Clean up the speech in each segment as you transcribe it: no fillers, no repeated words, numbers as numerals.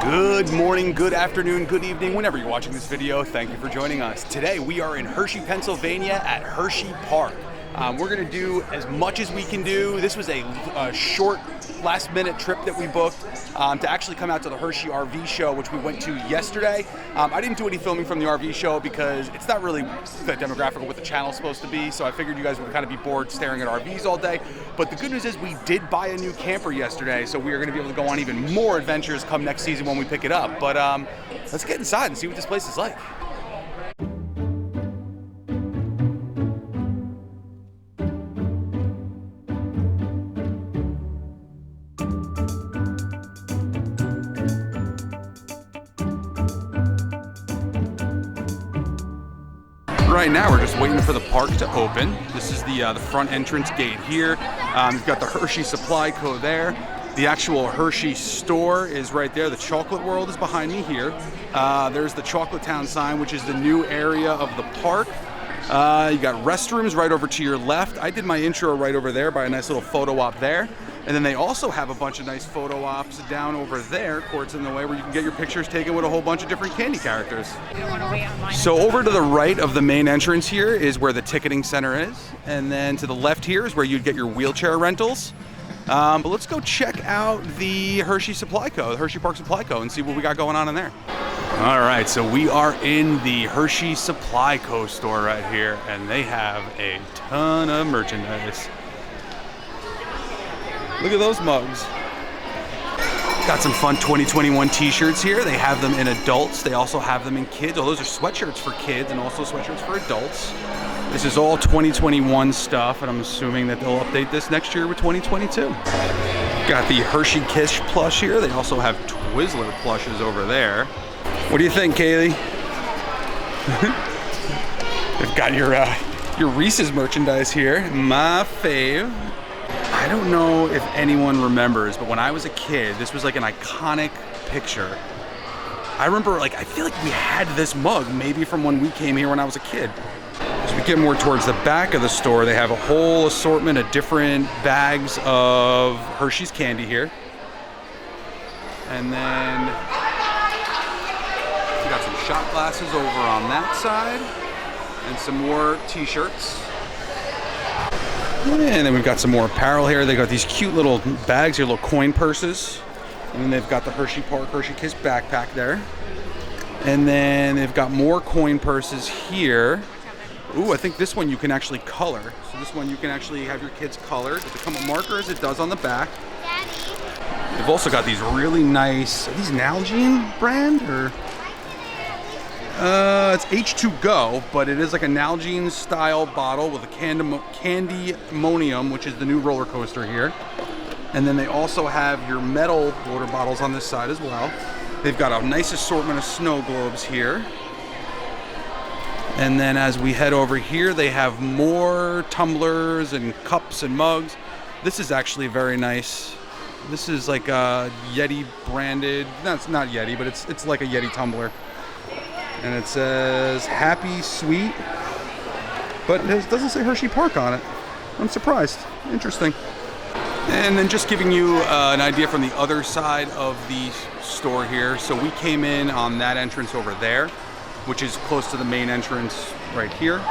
Good morning, good afternoon, good evening, whenever you're watching this video. Thank you for joining us. Today we are in Hershey, Pennsylvania at Hershey Park. We're going to do as much as we can do. This was a short last-minute trip that we booked to actually come out to the Hershey RV show, which we went to yesterday. I didn't do any filming from the RV show because it's not really the demographic of what the channel's supposed to be, so I figured you guys would kind of be bored staring at RVs all day. But the good news is we did buy a new camper yesterday, so we are going to be able to go on even more adventures come next season when we pick it up. But let's get inside and see what this place is like. Right now we're just waiting for the park to open. This is the front entrance gate here. You've got the Hershey Supply Co. there. The actual Hershey store is right there. The Chocolate World is behind me here. There's the Chocolate Town sign, which is the new area of the park. You got restrooms right over to your left. I did my intro right over there by a nice little photo op there. And then they also have a bunch of nice photo ops down over there, Court's in the way, where you can get your pictures taken with a whole bunch of different candy characters. You don't want to wait online. So over to the right of the main entrance here is where the ticketing center is. And then to the left here is where you'd get your wheelchair rentals. But let's go check out the Hershey Supply Co., the Hershey Park Supply Co., and see what we got going on in there. All right, so we are in the Hershey Supply Co. store right here, and they have a ton of merchandise. Look at those mugs. Got some fun 2021 t-shirts here. They have them in adults. They also have them in kids. Oh, those are sweatshirts for kids and also sweatshirts for adults. This is all 2021 stuff, and I'm assuming that they'll update this next year with 2022. Got the Hershey Kiss plush here. They also have Twizzler plushes over there. What do you think, Kaylee? They've got your Reese's merchandise here. My fave. I don't know if anyone remembers, but when I was a kid, this was like an iconic picture. I remember, I feel like we had this mug maybe from when we came here when I was a kid. As we get more towards the back of the store, they have a whole assortment of different bags of Hershey's candy here. And then we got some shot glasses over on that side and some more t-shirts. And then we've got some more apparel here. They got these cute little bags here, little coin purses. And then they've got the Hershey Park, Hershey Kiss backpack there. And then they've got more coin purses here. Ooh, I think this one you can actually color. So this one you can actually have your kids colored. Does it come with markers? It does on the back. Daddy. They've also got these really nice, are these Nalgene brand or? It's H2Go, but it is like a Nalgene style bottle with a Candy-monium, which is the new roller coaster here. And then they also have your metal water bottles on this side as well. They've got a nice assortment of snow globes here. And then as we head over here, they have more tumblers and cups and mugs. This is actually very nice. This is like a Yeti branded, no, it's not Yeti, but it's like a Yeti tumbler. And it says Happy Sweet, but it doesn't say Hershey Park on it. I'm surprised. Interesting. And then just giving you an idea from the other side of the store here. So we came in on that entrance over there, which is close to the main entrance right here.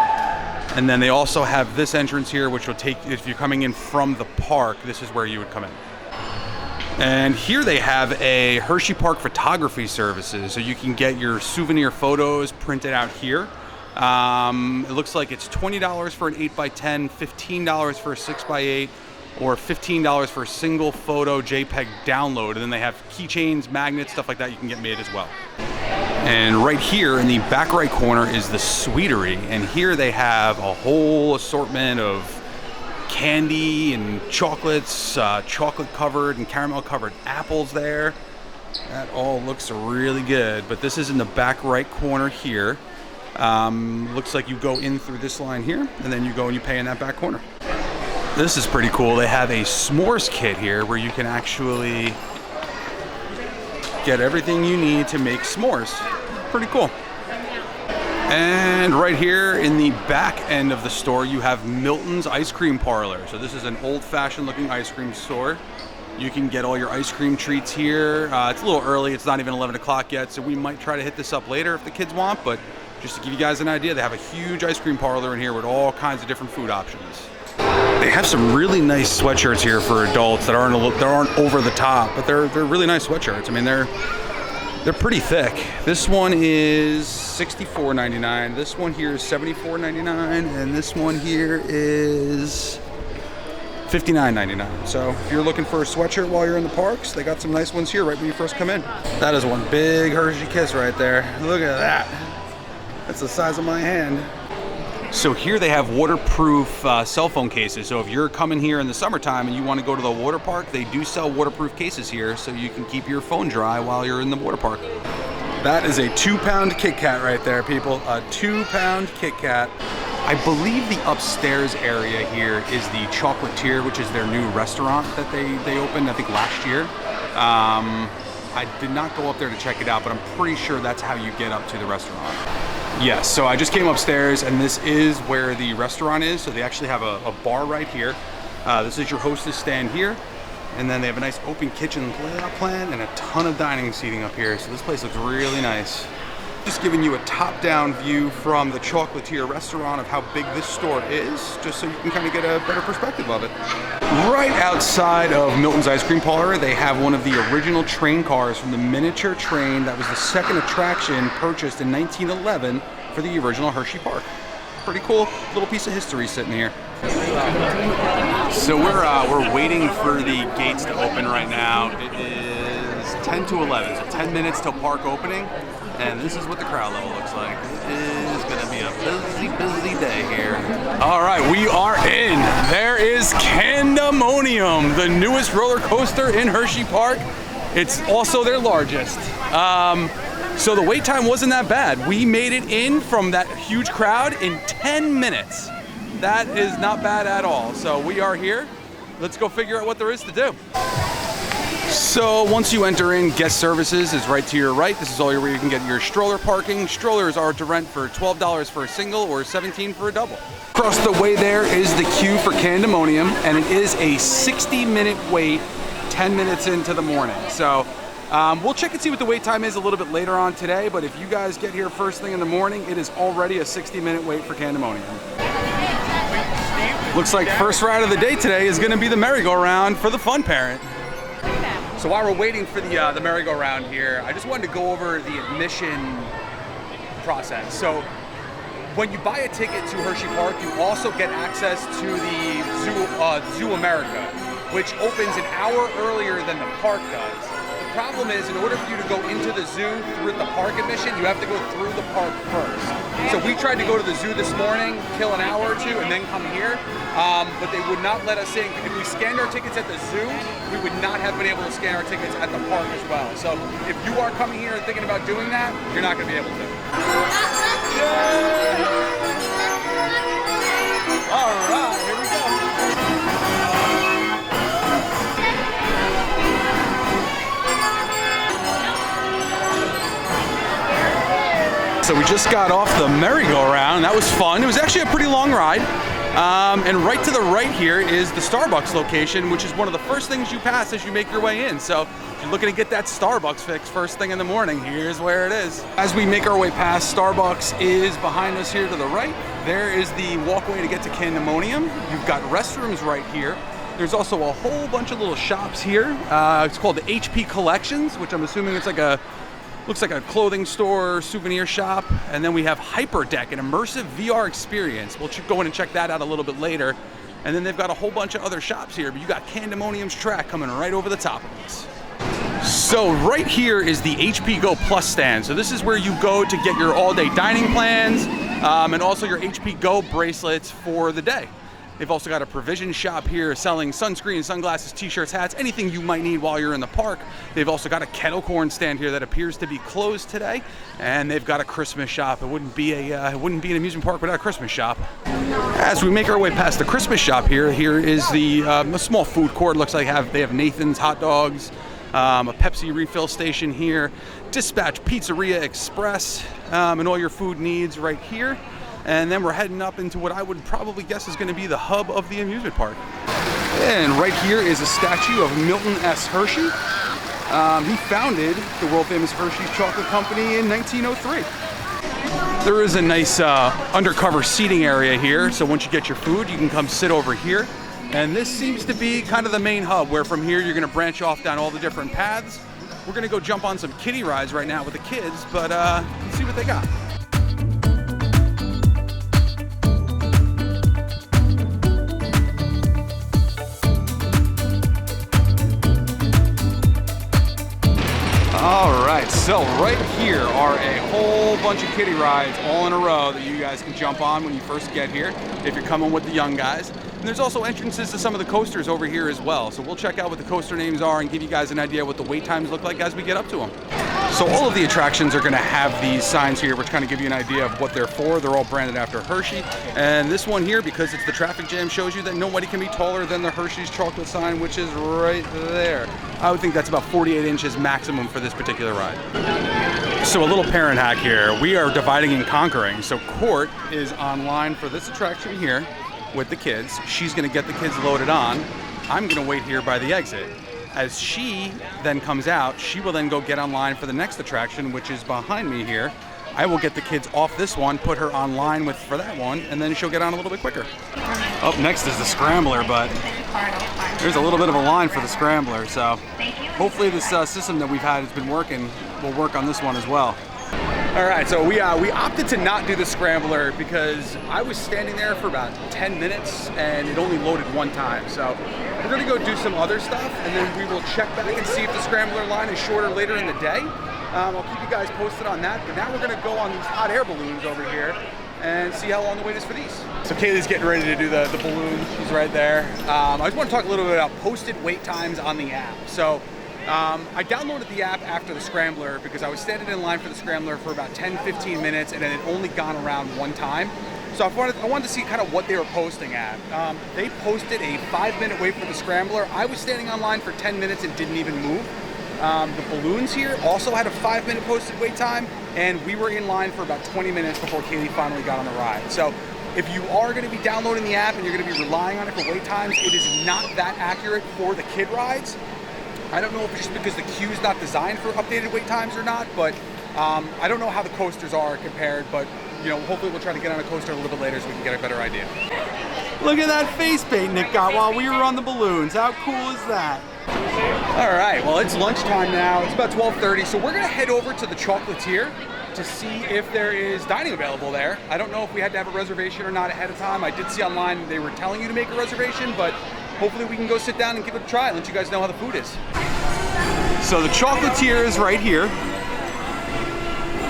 And then they also have this entrance here, which will take, if you're coming in from the park, this is where you would come in. And here they have a Hershey Park photography services, so you can get your souvenir photos printed out here. It looks like it's $20 for an 8x10, $15 for a 6x8, or $15 for a single photo JPEG download. And then they have keychains, magnets, stuff like that you can get made as well. And right here in the back right corner is the Sweetery, and here they have a whole assortment of candy and chocolates, chocolate covered and caramel covered apples there. That all looks really good, but this is in the back right corner here. Looks like you go in through this line here, and then you go and you pay in that back corner. This is pretty cool. They have a s'mores kit here where you can actually get everything you need to make s'mores. Pretty cool. And right here in the back end of the store, you have Milton's Ice Cream Parlor. So this is an old-fashioned looking ice cream store. You can get all your ice cream treats here. It's a little early. It's not even 11 o'clock yet, so we might try to hit this up later if the kids want. But just to give you guys an idea, they have a huge ice cream parlor in here with all kinds of different food options. They have some really nice sweatshirts here for adults that aren't over the top, but they're really nice sweatshirts. I mean, they're pretty thick. This one is $64.99. This one here is $74.99, and this one here is $59.99. So if you're looking for a sweatshirt while you're in the parks, they got some nice ones here right when you first come in. That is one big Hershey kiss right there. Look at that. That's the size of my hand. So here they have waterproof cell phone cases. So if you're coming here in the summertime and you want to go to the water park, they do sell waterproof cases here so you can keep your phone dry while you're in the water park. That is a 2-pound Kit Kat right there, people. A 2-pound Kit Kat. I believe the upstairs area here is the Chocolatier, which is their new restaurant that they opened, I think, last year. I did not go up there to check it out, but I'm pretty sure that's how you get up to the restaurant. Yes, so I just came upstairs, and this is where the restaurant is. So they actually have a bar right here. This is your hostess stand here. And then they have a nice open kitchen layout plan and a ton of dining seating up here. So this place looks really nice. Just giving you a top-down view from the Chocolatier restaurant of how big this store is, just so you can kind of get a better perspective of it. Right outside of Milton's Ice Cream Parlor, they have one of the original train cars from the miniature train that was the second attraction purchased in 1911 for the original Hershey Park. Pretty cool little piece of history sitting here. So we're waiting for the gates to open right now. It is 10 to 11, so 10 minutes till park opening. And this is what the crowd level looks like. It is gonna be a busy day here. All right, we are in. There is Candemonium, the newest roller coaster in Hershey Park. It's also their largest. So the wait time wasn't that bad. We made it in from that huge crowd in 10 minutes. That is not bad at all. So we are here. Let's go figure out what there is to do. So once you enter in, guest services is right to your right. This is all where you can get your stroller parking. Strollers are to rent for $12 for a single or $17 for a double. Across the way there is the queue for Candemonium, and it is a 60-minute wait, 10 minutes into the morning. So we'll check and see what the wait time is a little bit later on today, but if you guys get here first thing in the morning, it is already a 60-minute wait for Candemonium. Looks like first ride of the day today is going to be the merry-go-round for the fun parent. So while we're waiting for the merry-go-round here, I just wanted to go over the admission process. So when you buy a ticket to Hershey Park, you also get access to the ZooAmerica, which opens an hour earlier than the park does. The problem is, in order for you to go into the zoo through the park admission, you have to go through the park first. So we tried to go to the zoo this morning, kill an hour or two, and then come here, but they would not let us in. If we scanned our tickets at the zoo, we would not have been able to scan our tickets at the park as well. So if you are coming here and thinking about doing that, you're not going to be able to. All right, here we go. So we just got off the merry-go-round. That was fun. It was actually a pretty long ride. And right to the right here is the Starbucks location, which is one of the first things you pass as you make your way in. So if you're looking to get that Starbucks fix first thing in the morning, here's where it is. As we make our way past, Starbucks is behind us here to the right. There is the walkway to get to Candemonium. You've got restrooms right here. There's also a whole bunch of little shops here. It's called the HP Collections, which I'm assuming it's like looks like a clothing store, souvenir shop. And then we have Hyperdeck, an immersive VR experience. We'll go in and check that out a little bit later. And then they've got a whole bunch of other shops here, but you got Candemonium's track coming right over the top of us. So right here is the HP Go Plus stand. So this is where you go to get your all-day dining plans and also your HP Go bracelets for the day. They've also got a provision shop here selling sunscreen, sunglasses, t-shirts, hats, anything you might need while you're in the park. They've also got a kettle corn stand here that appears to be closed today, and they've got a Christmas shop. It wouldn't be an amusement park without a Christmas shop. As we make our way past the Christmas shop here is the a small food court. Looks like they have Nathan's hot dogs, a Pepsi refill station here, Dispatch Pizzeria Express, and all your food needs right here. And then we're heading up into what I would probably guess is going to be the hub of the amusement park. And right here is a statue of Milton S. Hershey. He founded the world famous Hershey's Chocolate Company in 1903. There is a nice undercover seating area here, so once you get your food, you can come sit over here. And this seems to be kind of the main hub, where from here you're going to branch off down all the different paths. We're going to go jump on some kiddie rides right now with the kids, but let's see what they got. All right, so right here are a whole bunch of kiddie rides all in a row that you guys can jump on when you first get here, if you're coming with the young guys. And there's also entrances to some of the coasters over here as well. So we'll check out what the coaster names are and give you guys an idea what the wait times look like as we get up to them. So all of the attractions are gonna have these signs here, which kind of give you an idea of what they're for. They're all branded after Hershey. And this one here, because it's the traffic jam, shows you that nobody can be taller than the Hershey's chocolate sign, which is right there. I would think that's about 48 inches maximum for this particular ride. So a little parent hack here. We are dividing and conquering. So Court is online for this attraction here with the kids. She's gonna get the kids loaded on. I'm gonna wait here by the exit. As she then comes out, she will then go get online for the next attraction, which is behind me here. I will get the kids off this one, put her online for that one, and then she'll get on a little bit quicker. Up next is the Scrambler, but there's a little bit of a line for the Scrambler, so hopefully this system that we've had has been working will work on this one as well. All right, so we opted to not do the Scrambler because I was standing there for about 10 minutes and it only loaded one time. So we're gonna go do some other stuff and then we will check back and see if the Scrambler line is shorter later in the day. I'll keep you guys posted on that, but now we're gonna go on these hot air balloons over here and see how long the wait is for these. So Kaylee's getting ready to do the balloon. She's right there. I just want to talk a little bit about posted wait times on the app. So I downloaded the app after the Scrambler because I was standing in line for the Scrambler for about 10-15 minutes and it had only gone around one time. So I wanted to see kind of what they were posting at. They posted a 5-minute wait for the Scrambler. I was standing online for 10 minutes and didn't even move. The balloons here also had a 5-minute posted wait time, and we were in line for about 20 minutes before Kaylee finally got on the ride. So if you are going to be downloading the app and you're going to be relying on it for wait times, it is not that accurate for the kid rides. I don't know if it's just because the queue's not designed for updated wait times or not, but I don't know how the coasters are compared, but you know, hopefully we'll try to get on a coaster a little bit later so we can get a better idea. Look at that face paint Nick got while we were on the balloons. How cool is that? All right, well, it's lunchtime now. It's about 12:30, so we're gonna head over to the Chocolatier to see if there is dining available there. I don't know if we had to have a reservation or not ahead of time. I did see online they were telling you to make a reservation, but hopefully we can go sit down and give it a try and let you guys know how the food is. So the Chocolatier is right here.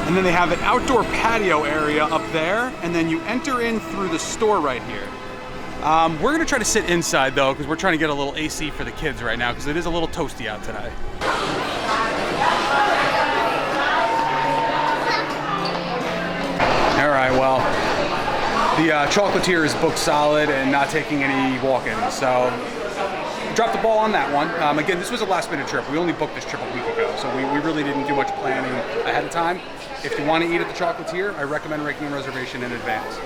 And then they have an outdoor patio area up there, and then you enter in through the store right here. We're gonna try to sit inside though, because we're trying to get a little AC for the kids right now, because it is a little toasty out today. All right, well, the Chocolatier is booked solid and not taking any walk-ins, so dropped the ball on that one. Again, this was a last-minute trip. We only booked this trip a week ago, so we really didn't do much planning ahead of time. If you want to eat at the Chocolatier, I recommend making a reservation in advance.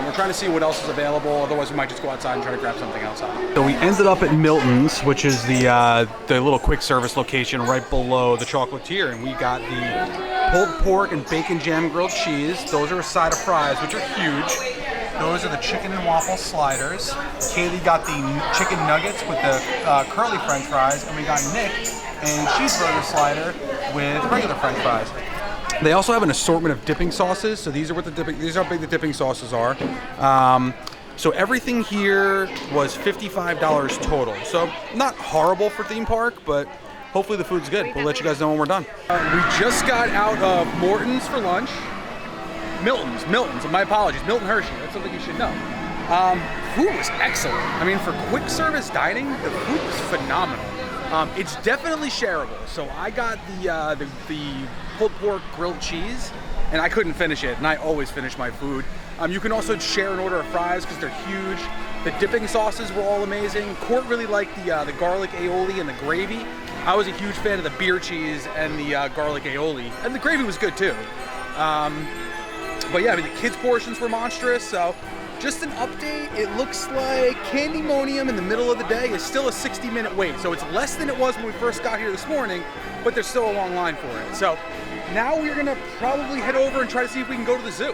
We're trying to see what else is available. Otherwise, we might just go outside and try to grab something else out. So we ended up at Milton's, which is the little quick service location right below the Chocolatier, and we got the pulled pork and bacon jam grilled cheese. Those are a side of fries, which are huge. Those are the chicken and waffle sliders. Kaylee got the chicken nuggets with the curly French fries, and we got Nick a cheeseburger slider with regular French fries. They also have an assortment of dipping sauces. So these are how big the dipping sauces are. So everything here was $55 total. So not horrible for theme park, but hopefully the food's good. We'll let you guys know when we're done. We just got out of Morton's for lunch. Milton's, my apologies, Milton Hershey, that's something you should know. Food was excellent. I mean, for quick service dining, the food was phenomenal. It's definitely shareable. So I got the pulled pork grilled cheese, and I couldn't finish it, and I always finish my food. You can also share an order of fries because they're huge. The dipping sauces were all amazing. Court really liked the garlic aioli and the gravy. I was a huge fan of the beer cheese and the garlic aioli, and the gravy was good too. But yeah, I mean, the kids' portions were monstrous, so Just an update, it looks like Candymonium in the middle of the day is still a 60-minute wait. So it's less than it was when we first got here this morning, but there's still a long line for it. So now we're gonna probably head over and try to see if we can go to the zoo.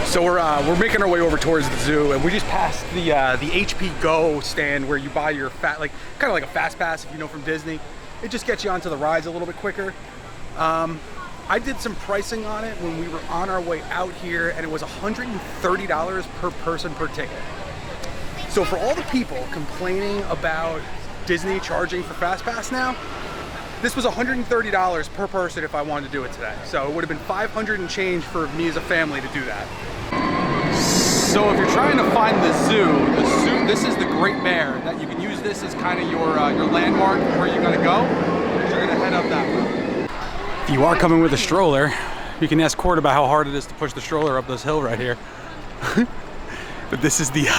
So we're making our way over towards the zoo, and we just passed the HP Go stand where you buy your kind of like a fast pass if you know from Disney. It just gets you onto the rides a little bit quicker. I did some pricing on it when we were on our way out here, and it was $130 per person per ticket. So for all the people complaining about Disney charging for Fast Pass now, this was $130 per person if I wanted to do it today. So it would have been $500 and change for me as a family to do that. So if you're trying to find the zoo, this is the Great Bear. That you can use this as kind of your landmark where you're gonna go. You're gonna head up that way. If you are coming with a stroller, you can ask Cord about how hard it is to push the stroller up this hill right here. But this is the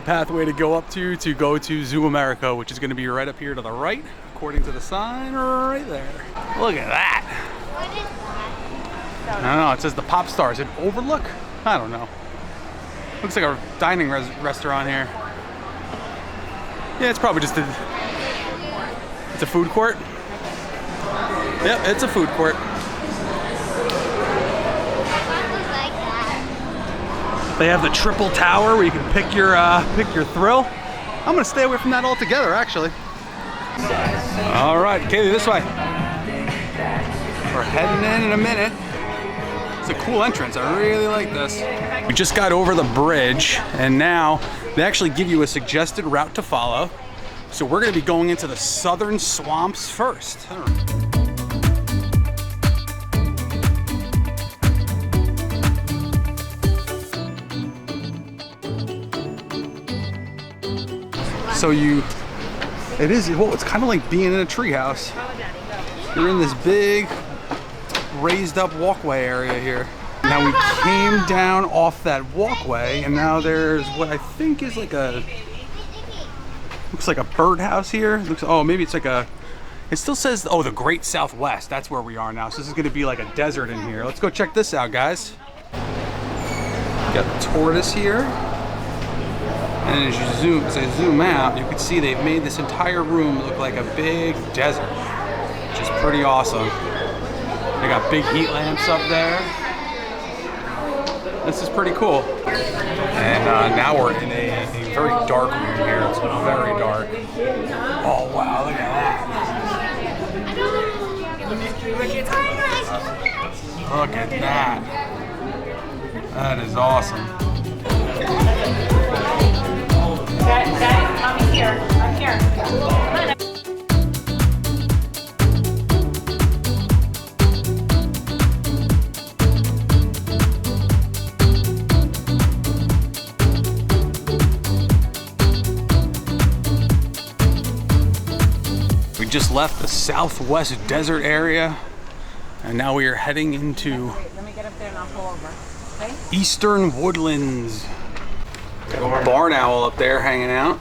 pathway to go to ZooAmerica, which is going to be right up here to the right, according to the sign right there. Look at that. What is that? I don't know. It says the Pop Stars. An overlook? I don't know. Looks like a dining restaurant here. Yeah, it's probably just it's a food court. Yep, it's a food court. They have the triple tower where you can pick your thrill. I'm gonna stay away from that altogether, actually. All right, Katie, this way. We're heading in a minute. It's a cool entrance. I really like this. We just got over the bridge, and now they actually give you a suggested route to follow. So we're gonna be going into the southern swamps first. So it's kind of like being in a treehouse. You're in this big raised up walkway area here. Now we came down off that walkway, and now there's what I think is looks like a birdhouse here. Maybe it's like it still says, the Great Southwest. That's where we are now. So this is gonna be like a desert in here. Let's go check this out, guys. Got the tortoise here. And as you zoom out, you can see they've made this entire room look like a big desert, which is pretty awesome. They got big heat lamps up there. This is pretty cool. And now we're in a very dark room here. It's very dark. Oh wow, look at that. Look at that. That is awesome. I'm here. We just left the Southwest Desert area, and now we are heading into Let me get up there and I'll pull over. Okay? Eastern Woodlands. Got a barn owl up there hanging out.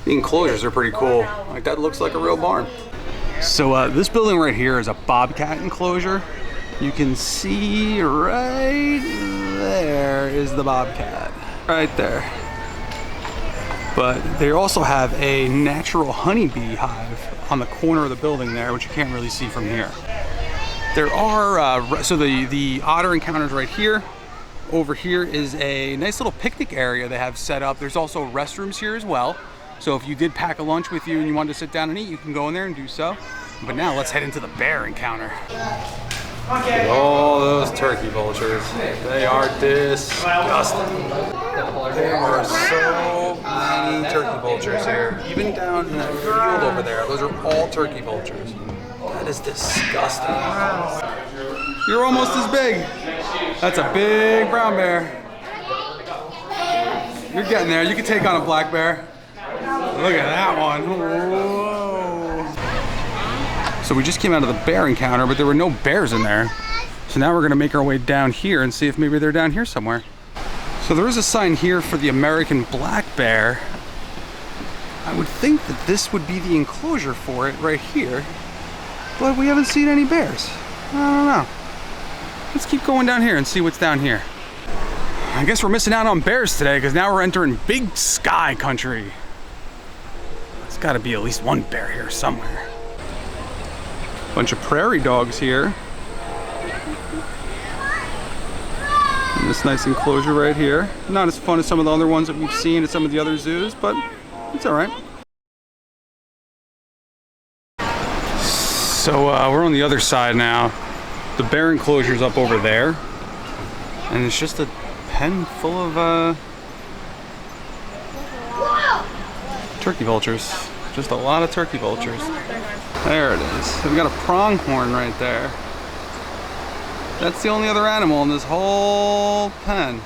The enclosures are pretty cool. Like that looks like a real barn. So this building right here is a bobcat enclosure. You can see right there is the bobcat. Right there. But they also have a natural honeybee hive on the corner of the building there, which you can't really see from here. There are, so the otter encounters right here. Over here is a nice little picnic area they have set up. There's also restrooms here as well. So if you did pack a lunch with you and you wanted to sit down and eat, you can go in there and do so. But now let's head into the bear encounter. Look at all those turkey vultures. They are disgusting. There are so many turkey vultures here. Even down in that field over there, those are all turkey vultures. That is disgusting. You're almost as big. That's a big brown bear. You're getting there. You can take on a black bear. Look at that one. Whoa. So we just came out of the bear encounter, but there were no bears in there. So now we're gonna make our way down here and see if maybe they're down here somewhere. So there is a sign here for the American black bear. I would think that this would be the enclosure for it right here, but we haven't seen any bears. I don't know. Let's keep going down here and see what's down here. I guess we're missing out on bears today because now we're entering big sky country. There's got to be at least one bear here somewhere. Bunch of prairie dogs here. And this nice enclosure right here. Not as fun as some of the other ones that we've seen at some of the other zoos, but it's all right. So we're on the other side now. The bear enclosure's up over there. And it's just a pen full of turkey vultures. Just a lot of turkey vultures. There it is. We've got a pronghorn right there. That's the only other animal in this whole pen.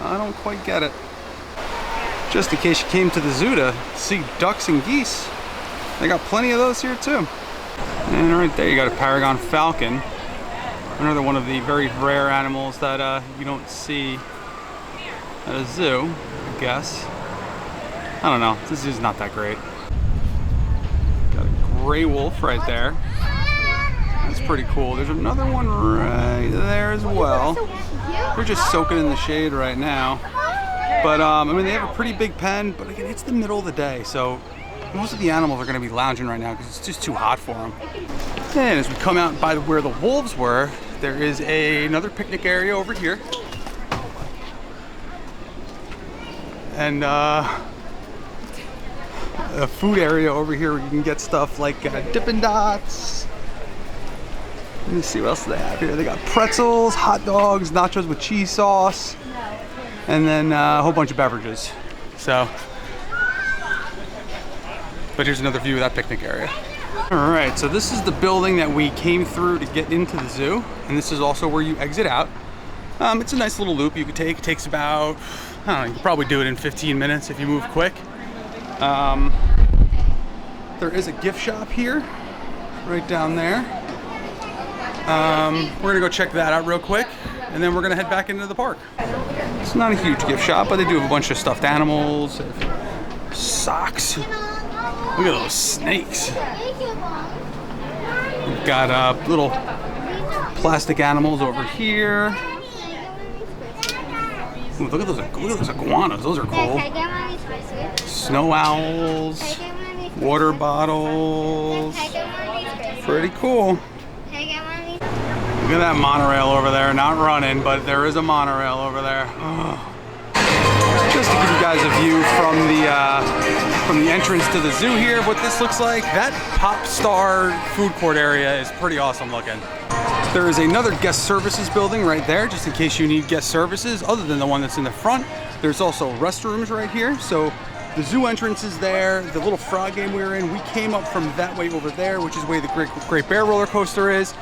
I don't quite get it. Just in case you came to the zoo to see ducks and geese, they got plenty of those here too. And right there you got a Paragon falcon. Another one of the very rare animals that you don't see at a zoo, I guess. I don't know, this zoo's not that great. Got a gray wolf right there. That's pretty cool. There's another one right there as well. We're just soaking in the shade right now. But I mean, they have a pretty big pen, but again, it's the middle of the day, so most of the animals are gonna be lounging right now because it's just too hot for them. And as we come out by where the wolves were, there is another picnic area over here. And a food area over here where you can get stuff like Dippin' Dots. Let me see what else they have here. They got pretzels, hot dogs, nachos with cheese sauce, and then a whole bunch of beverages. So, but here's another view of that picnic area. All right, so this is the building that we came through to get into the zoo, and this is also where you exit out. It's a nice little loop you could take. It takes about, I don't know, you could probably do it in 15 minutes if you move quick. There is a gift shop here, right down there. We're gonna go check that out real quick, and then we're gonna head back into the park. It's not a huge gift shop, but they do have a bunch of stuffed animals, socks. Look at those snakes. We've got little plastic animals over here. Ooh, look at those iguanas. Those are cool. Snow owls, water bottles. Pretty cool. Look at that monorail over there. Not running, but there is a monorail over there. Oh. Just to give you guys a view from the entrance to the zoo here of what this looks like. That Pop Star food court area is pretty awesome looking. There is another guest services building right there, just in case you need guest services other than the one that's in the front. There's also restrooms right here. So the zoo entrance is there. The little frog game we were in, we came up from that way over there, which is where the Great Bear roller coaster is.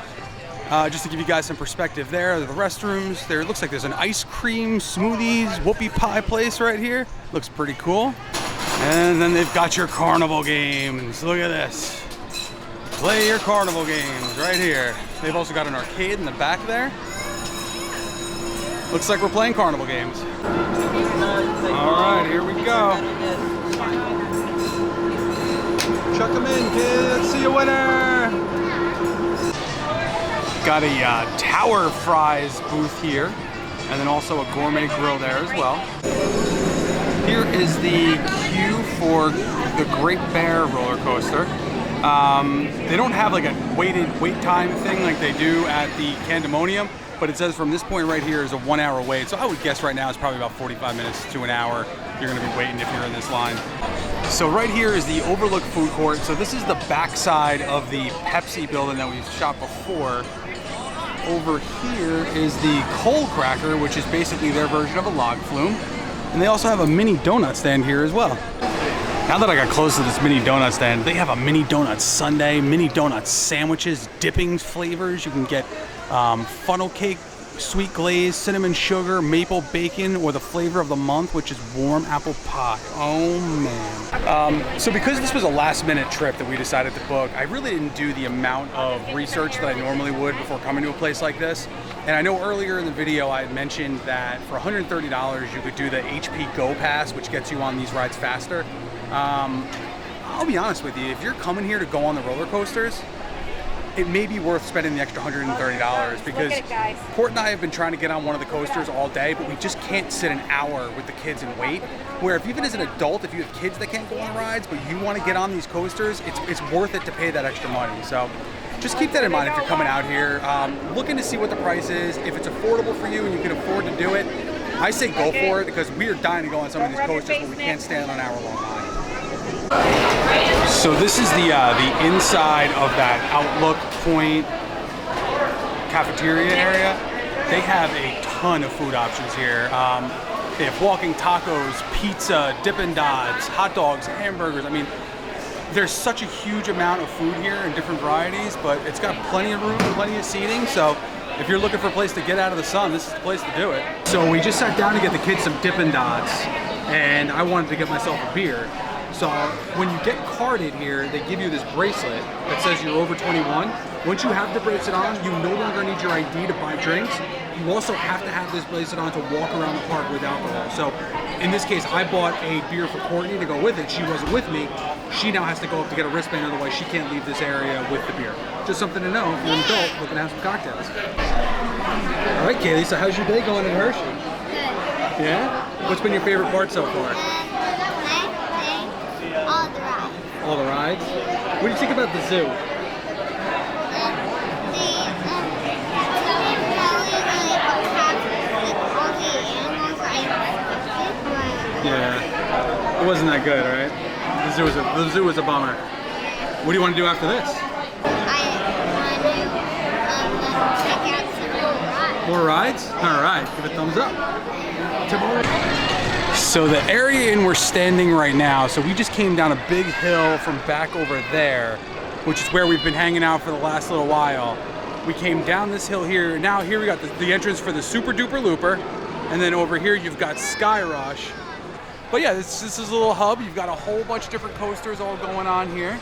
Just to give you guys some perspective there, the restrooms. There, it looks like there's an ice cream, smoothies, whoopie pie place right here. Looks pretty cool. And then they've got your carnival games. Look at this. Play your carnival games right here. They've also got an arcade in the back there. Looks like we're playing carnival games. All right, here we go. Chuck them in, kids. See you, winner. Got a Tower Fries booth here, and then also a gourmet grill there as well. Here is the queue for the Great Bear roller coaster. They don't have like a wait time thing like they do at the Candemonium, but it says from this point right here is a 1 hour wait. So I would guess right now it's probably about 45 minutes to an hour. You're gonna be waiting if you're in this line. So right here is the Overlook food court. So this is the backside of the Pepsi building that we've shot before. Over here is the Coal Cracker, which is basically their version of a log flume. And they also have a mini donut stand here as well. Now that I got close to this mini donut stand, they have a mini donut sundae, mini donut sandwiches, dipping flavors. You can get funnel cake, sweet glaze, cinnamon sugar, maple bacon, or the flavor of the month, which is warm apple pie. Oh man. So because this was a last minute trip that we decided to book, I really didn't do the amount of research that I normally would before coming to a place like this. And I know earlier in the video I had mentioned that for $130 you could do the HP Go Pass, which gets you on these rides faster. I'll be honest with you, if you're coming here to go on the roller coasters, it may be worth spending the extra $130 because Look at it, guys. Court and I have been trying to get on one of the coasters all day, but we just can't sit an hour with the kids and wait. Where if even as an adult, if you have kids that can't go on rides, but you want to get on these coasters, it's worth it to pay that extra money. So just keep that in mind if you're coming out here. Looking to see what the price is. If it's affordable for you and you can afford to do it, I say go for it because we are dying to go on some of these coasters, but we can't stand on an hour-long line. So this is the inside of that Outlook Point cafeteria area. They have a ton of food options here. They have walking tacos, pizza, Dippin' Dots, hot dogs, hamburgers. I mean, there's such a huge amount of food here in different varieties, but it's got plenty of room, plenty of seating. So if you're looking for a place to get out of the sun, this is the place to do it. So we just sat down to get the kids some Dippin' Dots, and I wanted to get myself a beer. So when you get carded here, they give you this bracelet that says you're over 21. Once you have the bracelet on, you no longer need your ID to buy drinks. You also have to have this bracelet on to walk around the park with alcohol. So in this case, I bought a beer for Courtney to go with it. She wasn't with me. She now has to go up to get a wristband, otherwise she can't leave this area with the beer. Just something to know if you're an adult looking to have some cocktails. All right, Kaylee, so how's your day going in Hershey? Good. Yeah? What's been your favorite part so far? All the rides. All the rides? What do you think about the zoo? Yeah, it wasn't that good, right? The zoo was a bummer. What do you want to do after this? I want to check out some more rides. More rides? All right, give it a thumbs up. So the area in we're standing right now, so we just came down a big hill from back over there, which is where we've been hanging out for the last little while. We came down this hill here. Now here we got the entrance for the Super Duper Looper, and then over here you've got Sky Rush. But yeah, this is a little hub. You've got a whole bunch of different coasters all going on here.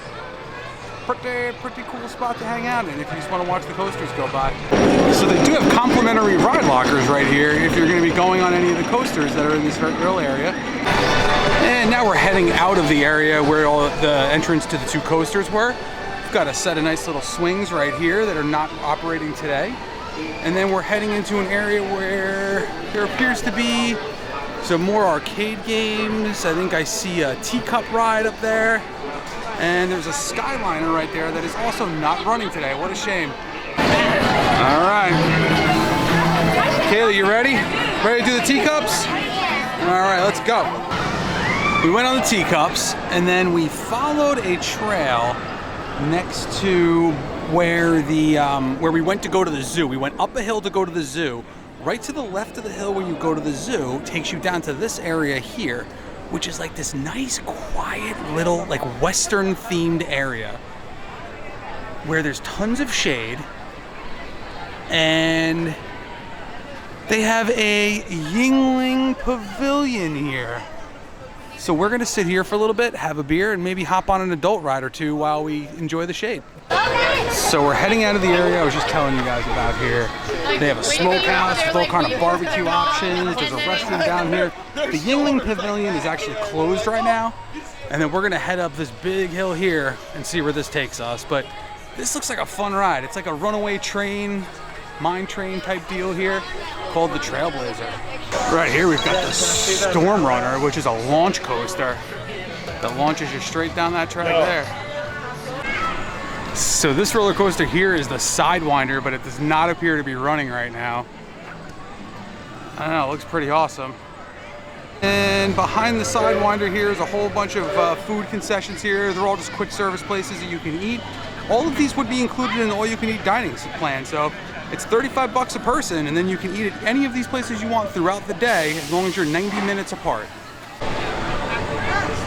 Pretty cool spot to hang out in if you just want to watch the coasters go by. So they do have complimentary ride lockers right here if you're going to be going on any of the coasters that are in this little area. And now we're heading out of the area where all the entrance to the two coasters were. We've got a set of nice little swings right here that are not operating today. And then we're heading into an area where there appears to be some more arcade games. I think I see a teacup ride up there. And there's a Skyliner right there that is also not running today. What a shame. All right. Kaylee, you ready? Ready to do the teacups? All right, let's go. We went on the teacups, and then we followed a trail next to where we went to go to the zoo. We went up a hill to go to the zoo. Right to the left of the hill where you go to the zoo takes you down to this area here, which is like this nice, quiet little, like Western themed area where there's tons of shade, and they have a Yingling pavilion here. So we're gonna sit here for a little bit, have a beer, and maybe hop on an adult ride or two while we enjoy the shade. So we're heading out of the area I was just telling you guys about here. They have a smokehouse with all kind of barbecue options. There's a restroom down here. The Yingling Pavilion is actually closed right now. And then we're gonna head up this big hill here and see where this takes us. But this looks like a fun ride. It's like a runaway train, mine train type deal here called the Trailblazer. Right here we've got the Storm Runner, which is a launch coaster that launches you straight down that track there. So this roller coaster here is the Sidewinder, but it does not appear to be running right now. I don't know, it looks pretty awesome. And behind the Sidewinder here is a whole bunch of food concessions here. They're all just quick service places that you can eat. All of these would be included in the all-you-can-eat dining plan. So it's $35 a person, and then you can eat at any of these places you want throughout the day as long as you're 90 minutes apart.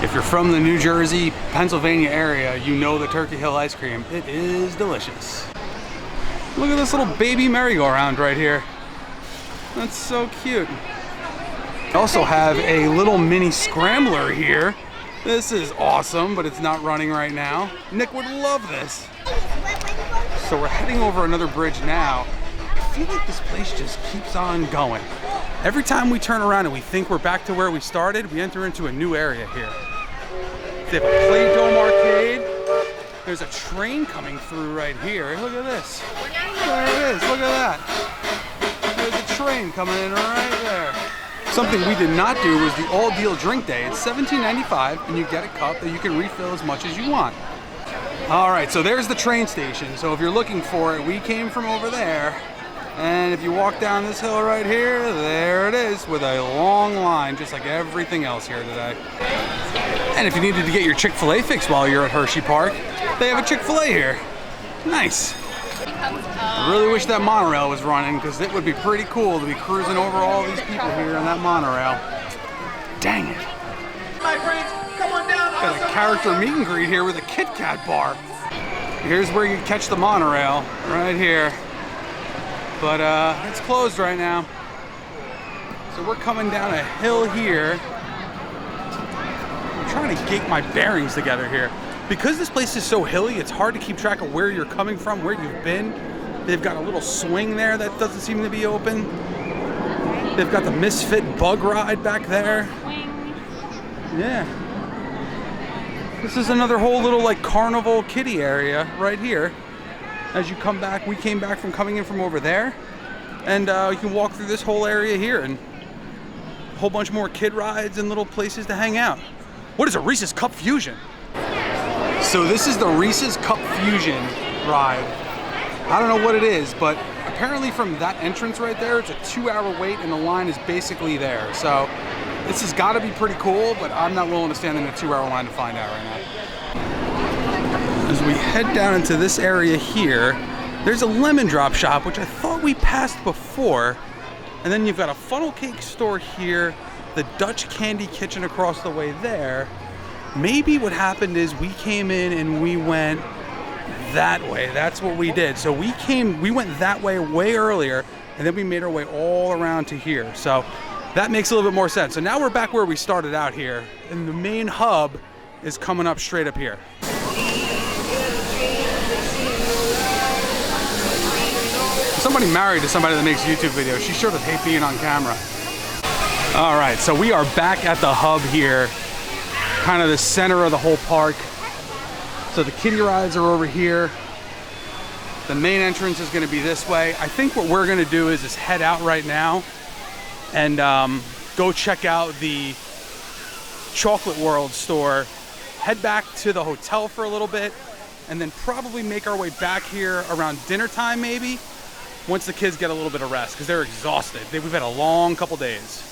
If you're from the New Jersey, Pennsylvania area, you know the Turkey Hill ice cream. It is delicious. Look at this little baby merry-go-round right here. That's so cute. We also have a little mini scrambler here. This is awesome, but it's not running right now. Nick would love this. So we're heading over another bridge now. I feel like this place just keeps on going. Every time we turn around and we think we're back to where we started, we enter into a new area here. They have a Play Dome arcade. There's a train coming through right here. Look at this. There it is. Look at that. There's a train coming in right there. Something we did not do was the all-deal drink day. It's $17.95, and you get a cup that you can refill as much as you want. All right, so there's the train station. So if you're looking for it, we came from over there. And if you walk down this hill right here, there it is with a long line, just like everything else here today. And if you needed to get your Chick-fil-A fix while you're at Hershey Park, they have a Chick-fil-A here. Nice. I really wish that monorail was running, because it would be pretty cool to be cruising over all these people here on that monorail. Dang it. My friends, come on down. Got a character meet and greet here with a Kit Kat bar. Here's where you catch the monorail, right here. But it's closed right now. So we're coming down a hill here. I'm trying to get my bearings together here. Because this place is so hilly, it's hard to keep track of where you're coming from, where you've been. They've got a little swing there that doesn't seem to be open. They've got the Misfit bug ride back there. Yeah. This is another whole little like carnival kiddie area right here. As you come back, we came back from coming in from over there. And you can walk through this whole area here and a whole bunch more kid rides and little places to hang out. What is a Reese's Cup Fusion? So this is the Reese's Cup Fusion ride. I don't know what it is, but apparently from that entrance right there, it's a 2-hour wait and the line is basically there. So this has got to be pretty cool, but I'm not willing to stand in a 2-hour line to find out right now. As we head down into this area here, there's a lemon drop shop, which I thought we passed before. And then you've got a funnel cake store here, the Dutch candy kitchen across the way there. Maybe what happened is we came in and we went that way. That's what we did. So we went that way earlier, and then we made our way all around to here. So that makes a little bit more sense. So now we're back where we started out here, and the main hub is coming up straight up here. Somebody married to somebody that makes YouTube videos. She sure does hate being on camera. All right, so we are back at the hub here, kind of the center of the whole park. So the kiddie rides are over here. The main entrance is going to be this way. I think what we're going to do is just head out right now and go check out the Chocolate World store, head back to the hotel for a little bit, and then probably make our way back here around dinner time maybe, once the kids get a little bit of rest, because they're exhausted. We've had a long couple days.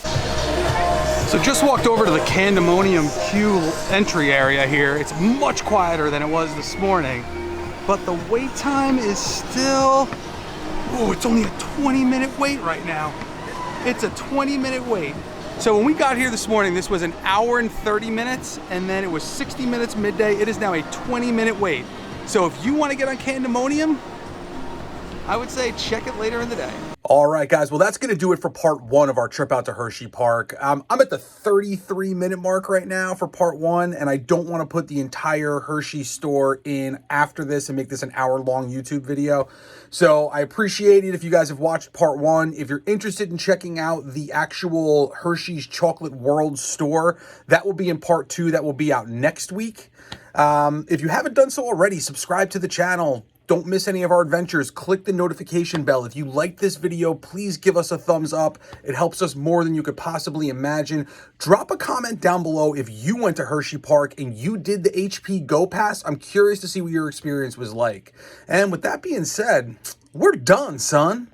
So just walked over to the Candemonium queue entry area here. It's much quieter than it was this morning, but the wait time is still, oh, it's only a 20-minute wait right now. It's a 20-minute wait. So when we got here this morning, this was an hour and 30 minutes, and then it was 60 minutes midday. It is now a 20-minute wait. So if you want to get on Candemonium, I would say check it later in the day. All right, guys. Well, that's going to do it for part one of our trip out to Hershey Park. I'm at the 33-minute mark right now for part one, and I don't want to put the entire Hershey store in after this and make this an hour-long YouTube video. So I appreciate it if you guys have watched part one. If you're interested in checking out the actual Hershey's Chocolate World store, that will be in part two. That will be out next week. If you haven't done so already, subscribe to the channel. Don't miss any of our adventures. Click the notification bell. If you like this video, please give us a thumbs up. It helps us more than you could possibly imagine. Drop a comment down below if you went to Hershey Park and you did the HP Go Pass. I'm curious to see what your experience was like. And with that being said, we're done, son.